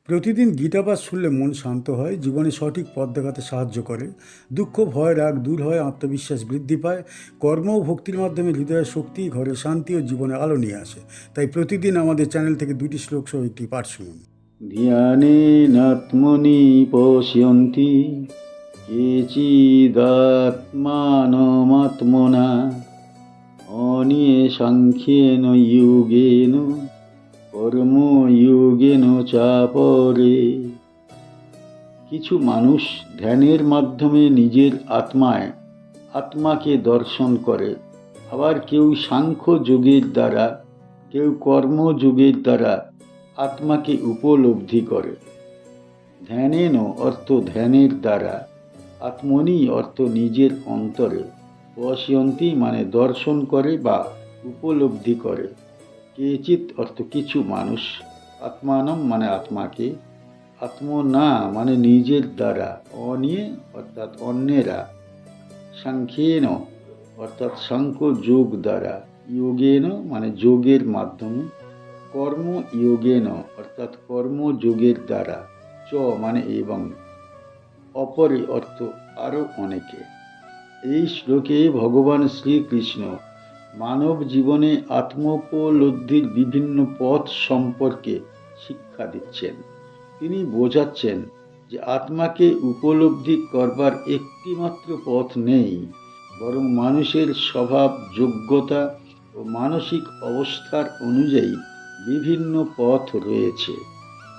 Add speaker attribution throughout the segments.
Speaker 1: প্রতিদিন গীতাপাঠ শুনলে মন শান্ত হয়, জীবনে সঠিক পথ দেখাতে সাহায্য করে। দুঃখ, ভয়, রাগ দূর হয়, আত্মবিশ্বাস বৃদ্ধি পায়। কর্ম ও ভক্তির মাধ্যমে হৃদয়ের শক্তি, ঘরে শান্তি ও জীবনে আলো নিয়ে আসে। তাই প্রতিদিন আমাদের চ্যানেল থেকে 2টি শ্লোক সহ একটি পাঠ শুনুন।
Speaker 2: ধ্যানেনাত্মনি পশ্যন্তি কেচিদাত্মানমাত্মনা অনিয়ে সাংখ্যেন যোগেন কর্মযোগেন চাপরে। কিছু মানুষ ধ্যানের মাধ্যমে নিজের আত্মাকে দর্শন করে, আবার কেউ সাংখ্য যোগের দ্বারা, কেউ কর্মযোগের দ্বারা আত্মাকে উপলব্ধি করে। ধ্যানেন অর্থ ধ্যানের দ্বারা, আত্মনি অর্থ নিজের অন্তরে, পশ্যন্তি মানে দর্শন করে বা উপলব্ধি করে। কেচিৎ অর্থ কিছু মানুষ, আত্মানম মানে আত্মাকে, আত্মনা মানে নিজের দ্বারা, অনিয়ে অর্থাৎ অন্যেরা, সাংখ্যেন অর্থাৎ সাংখ্য যোগ দ্বারা, যোগেন মানে যোগের মাধ্যমে, কর্ম যোগেন অর্থাৎ কর্মযোগের দ্বারা, চ মানে এবং, অপরে অর্থ আরও অনেকে। এই শ্লোকে ভগবান শ্রীকৃষ্ণ মানব জীবনে আত্মোপলব্ধির বিভিন্ন পথ সম্পর্কে শিক্ষা দিচ্ছেন। তিনি বোঝাচ্ছেন যে আত্মাকে উপলব্ধি করবার একটিমাত্র পথ নেই, বরং মানুষের স্বভাব, যোগ্যতা ও মানসিক অবস্থার অনুযায়ী বিভিন্ন পথ রয়েছে।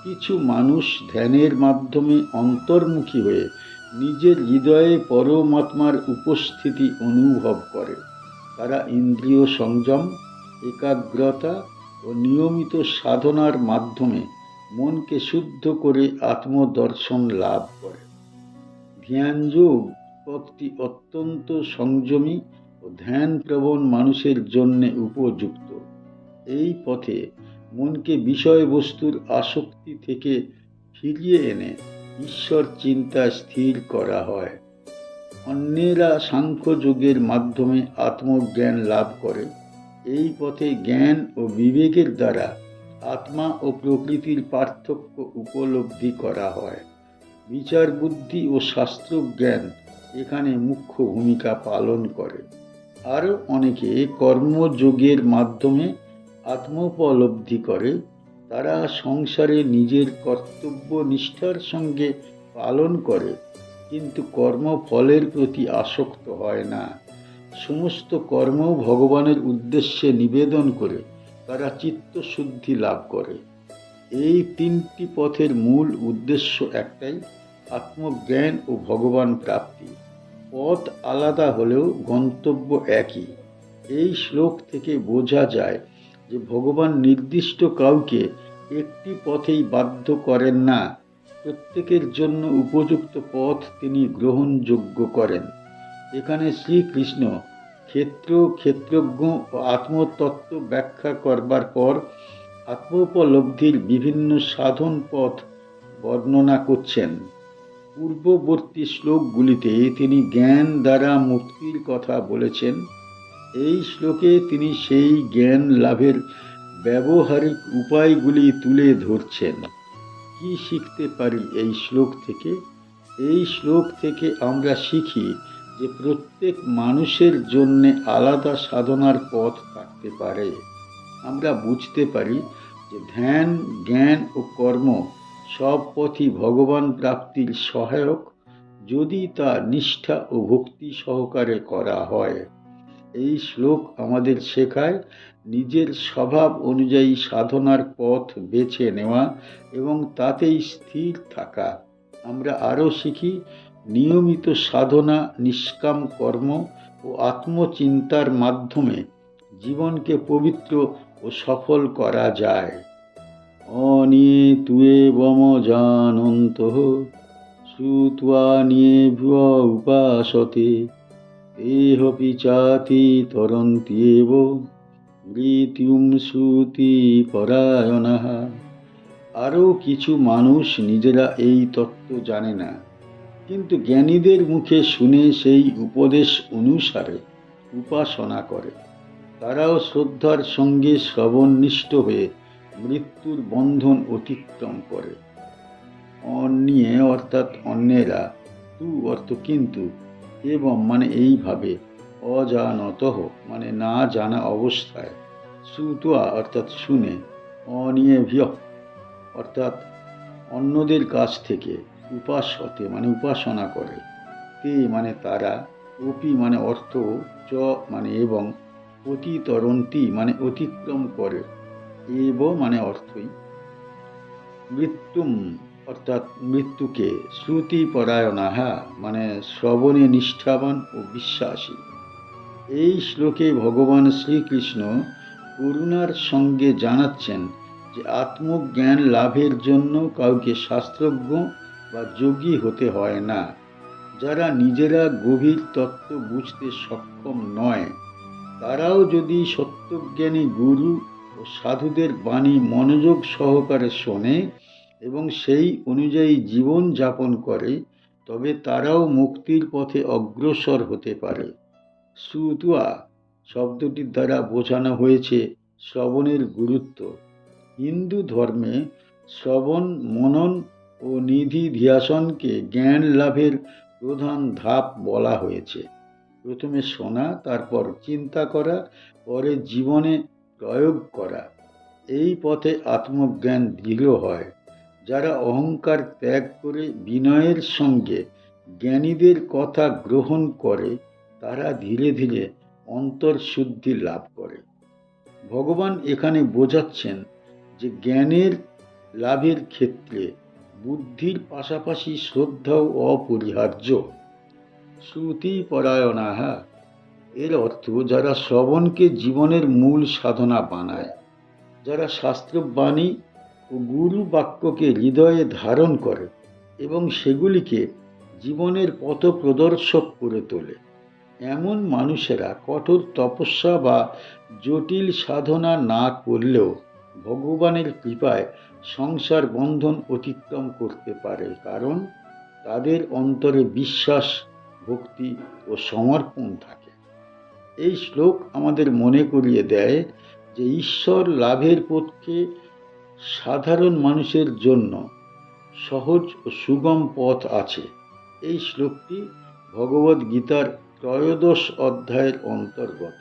Speaker 2: কিছু মানুষ ধ্যানের মাধ্যমে অন্তর্মুখী হয়ে নিজের হৃদয়ে পরমাত্মার উপস্থিতি অনুভব করে। তারা ইন্দ্রিয় সংযম, একাগ্রতা ও নিয়মিত সাধনার মাধ্যমে মনকে শুদ্ধ করে আত্মদর্শন লাভ করে। ধ্যানযোগ পথটি অত্যন্ত সংযমী ও ধ্যানপ্রবণ মানুষের জন্য উপযুক্ত। এই পথে মনকে বিষয়বস্তুর আসক্তি থেকে ফিরিয়ে এনে ঈশ্বর চিন্তা স্থির করা হয়। অন্যেরা সাংখ্যযোগের মাধ্যমে আত্মজ্ঞান লাভ করে। এই পথে জ্ঞান ও বিবেকের দ্বারা আত্মা ও প্রকৃতির পার্থক্য উপলব্ধি করা হয়। বিচার বুদ্ধি ও শাস্ত্র জ্ঞান এখানে মুখ্য ভূমিকা পালন করে। আরও অনেকে কর্মযোগের মাধ্যমে আত্মোপলব্ধি করে। তারা সংসারে নিজের কর্তব্য নিষ্ঠার সঙ্গে পালন করে, কিন্তু কর্মফলের প্রতি আসক্ত হয় না। সমস্ত কর্ম ভগবানের উদ্দেশ্যে নিবেদন করে তারা চিত্তশুদ্ধি লাভ করে। এই 3টি পথের মূল উদ্দেশ্য একটাই, আত্মজ্ঞান ও ভগবান প্রাপ্তি। পথ আলাদা হলেও গন্তব্য একই। এই শ্লোক থেকে বোঝা যায় যে ভগবান নির্দিষ্ট কাউকে একটি পথেই বাধ্য করেন না, প্রত্যেকের জন্য উপযুক্ত পথ তিনি গ্রহণযোগ্য করেন। এখানে শ্রীকৃষ্ণ ক্ষেত্রজ্ঞ ও আত্মতত্ত্ব ব্যাখ্যা করবার পর আত্মোপলব্ধির বিভিন্ন সাধন পথ বর্ণনা করছেন। পূর্ববর্তী শ্লোকগুলিতে তিনি জ্ঞান দ্বারা মুক্তির কথা বলেছেন। এই শ্লোকে তিনি সেই জ্ঞান লাভের ব্যবহারিক উপায়গুলি তুলে ধরছেন। কি শিখতে পারি এই শ্লোক থেকে? এই শ্লোক থেকে আমরা শিখি যে প্রত্যেক মানুষের জন্য আলাদা সাধনার পথ থাকতে পারে। আমরা বুঝতে পারি যে ধ্যান, জ্ঞান ও কর্ম সব পথই ভগবান প্রাপ্তির সহায়ক, যদি তা নিষ্ঠা ও ভক্তি সহকারে করা হয়। এই শ্লোক আমাদের শেখায় নিজের স্বভাব অনুযায়ী সাধনার পথ বেছে নেওয়া এবং তাতেই স্থির থাকা। আমরা আরও শিখি নিয়মিত সাধনা, নিষ্কাম কর্ম ও আত্মচিন্তার মাধ্যমে জীবনকে পবিত্র ও সফল করা যায়। অনিয়ে তুয়ে বম জানন্তঃ শ্রুত্বা নিয়েভ্য উপাসতে তেহপি চাতি তরন্ত্যেব মৃত্যুম শ্রুতি পরায়ণাঃ। আরও কিছু মানুষ নিজেরা এই তত্ত্ব জানে না, কিন্তু জ্ঞানীদের মুখে শুনে সেই উপদেশ অনুসারে উপাসনা করে। তারাও শ্রদ্ধার সঙ্গে শ্রবণনিষ্ঠ হয়ে মৃত্যুর বন্ধন অতিক্রম করে। অন্যে অর্থাৎ অন্যেরা, তু অর্থ কিন্তু, এবং মানে এইভাবে, অজানত মানে না জানা অবস্থায়, শ্রুত্বা অর্থাৎ শুনে, অনিয়েভ্য অর্থাৎ অন্যদের কাছ থেকে, উপাসতে মানে উপাসনা করে, তে মানে তারা, অপি মানে অর্থ, চ মানে এবং, অতিতরন্তি মানে অতিক্রম করে, এব মানে অর্থই, মৃত্যুম অর্থাৎ মৃত্যুকে, শ্রুতিপরায়ণাহা মানে শ্রবণে নিষ্ঠাবান ও বিশ্বাসী। এই শ্লোকে ভগবান শ্রীকৃষ্ণ করুণার সঙ্গে জানাচ্ছেন যে আত্মজ্ঞান লাভের জন্য কাউকে শাস্ত্রজ্ঞ বা যোগী হতে হয় না। যারা নিজেরা গভীর তত্ত্ব বুঝতে সক্ষম নয়, তারাও যদি সত্যজ্ঞানী গুরু ও সাধুদের বাণী মনোযোগ সহকারে শোনে এবং সেই অনুযায়ী জীবন যাপন করে, তবে তারাও মুক্তির পথে অগ্রসর হতে পারে। শ্রুত্বা শব্দটির দ্বারা বোঝানো হয়েছে শ্রবণের গুরুত্ব। হিন্দু ধর্মে শ্রবণ, মনন ও নিধিধ্যাসনকে জ্ঞান লাভের প্রধান ধাপ বলা হয়েছে। প্রথমে শোনা, তারপর চিন্তা করা, পরে জীবনে প্রয়োগ করা। এই পথে আত্মজ্ঞান দৃঢ় হয়। যারা অহংকার ত্যাগ করে বিনয়ের সঙ্গে জ্ঞানীদের কথা গ্রহণ করে, তারা ধীরে ধীরে অন্তর্শুদ্ধি লাভ করে। ভগবান এখানে বোঝাচ্ছেন যে জ্ঞানের লাভের ক্ষেত্রে বুদ্ধির পাশাপাশি শ্রদ্ধাও অপরিহার্য। শ্রুতিপরায়ণাহা এর অর্থ যারা শ্রবণকে জীবনের মূল সাধনা বানায়, যারা শাস্ত্রবাণী ও গুরু বাক্যকে হৃদয়ে ধারণ করে এবং সেগুলিকে জীবনের পথ প্রদর্শক করে তোলে। এমন মানুষেরা কঠোর তপস্যা বা জটিল সাধনা না করলেও ভগবানের কৃপায় সংসার বন্ধন অতিক্রম করতে পারে, কারণ তাদের অন্তরে বিশ্বাস, ভক্তি ও সমর্পণ থাকে। এই শ্লোক আমাদের মনে করিয়ে দেয় যে ঈশ্বর লাভের পক্ষে সাধারণ মানুষের জন্য সহজ ও সুগম পথ আছে। এই শ্লোকটি ভগবদ্গীতার 13 অধ্যায়ের অন্তর্গত।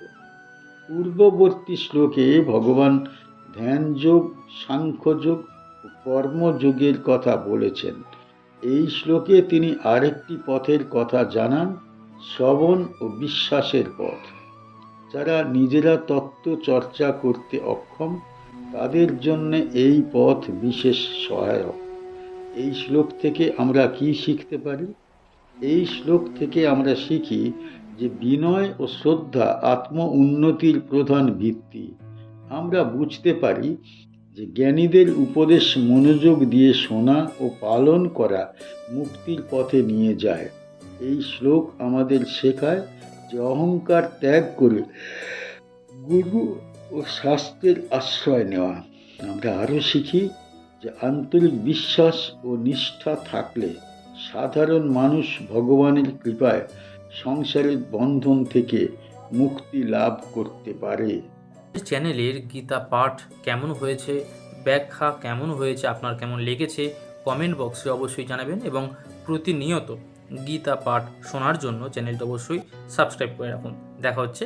Speaker 2: পূর্ববর্তী শ্লোকে ভগবান ধ্যানযোগ, সাংখ্যযোগ ও কর্মযোগের কথা বলেছেন। এই শ্লোকে তিনি আরেকটি পথের কথা জানান, শ্রবণ ও বিশ্বাসের পথ। যারা নিজেরা তত্ত্ব চর্চা করতে অক্ষম, তাদের জন্য এই পথ বিশেষ সহায়ক। এই শ্লোক থেকে আমরা কি শিখতে পারি? এই শ্লোক থেকে আমরা শিখি যে বিনয় ও শ্রদ্ধা আত্ম উন্নতির প্রধান ভিত্তি। আমরা বুঝতে পারি যে জ্ঞানীদের উপদেশ মনোযোগ দিয়ে শোনা ও পালন করা মুক্তির পথে নিয়ে যায়। এই শ্লোক আমাদের শেখায় যে অহংকার ত্যাগ করে গুরু ও শাস্ত্রের আশ্রয় নেওয়া। আমরা আরও শিখি যে আন্তরিক বিশ্বাস ও নিষ্ঠা থাকলে সাধারণ মানুষ ভগবানের কৃপায় সংসারের বন্ধন থেকে মুক্তি লাভ করতে পারে।
Speaker 3: চ্যানেলের গীতা পাঠ কেমন হয়েছে, ব্যাখ্যা কেমন হয়েছে, আপনার কেমন লেগেছে কমেন্ট বক্সে অবশ্যই জানাবেন, এবং প্রতিনিয়ত গীতা পাঠ শোনার জন্য চ্যানেলটা অবশ্যই সাবস্ক্রাইব করে রাখুন। দেখা হচ্ছে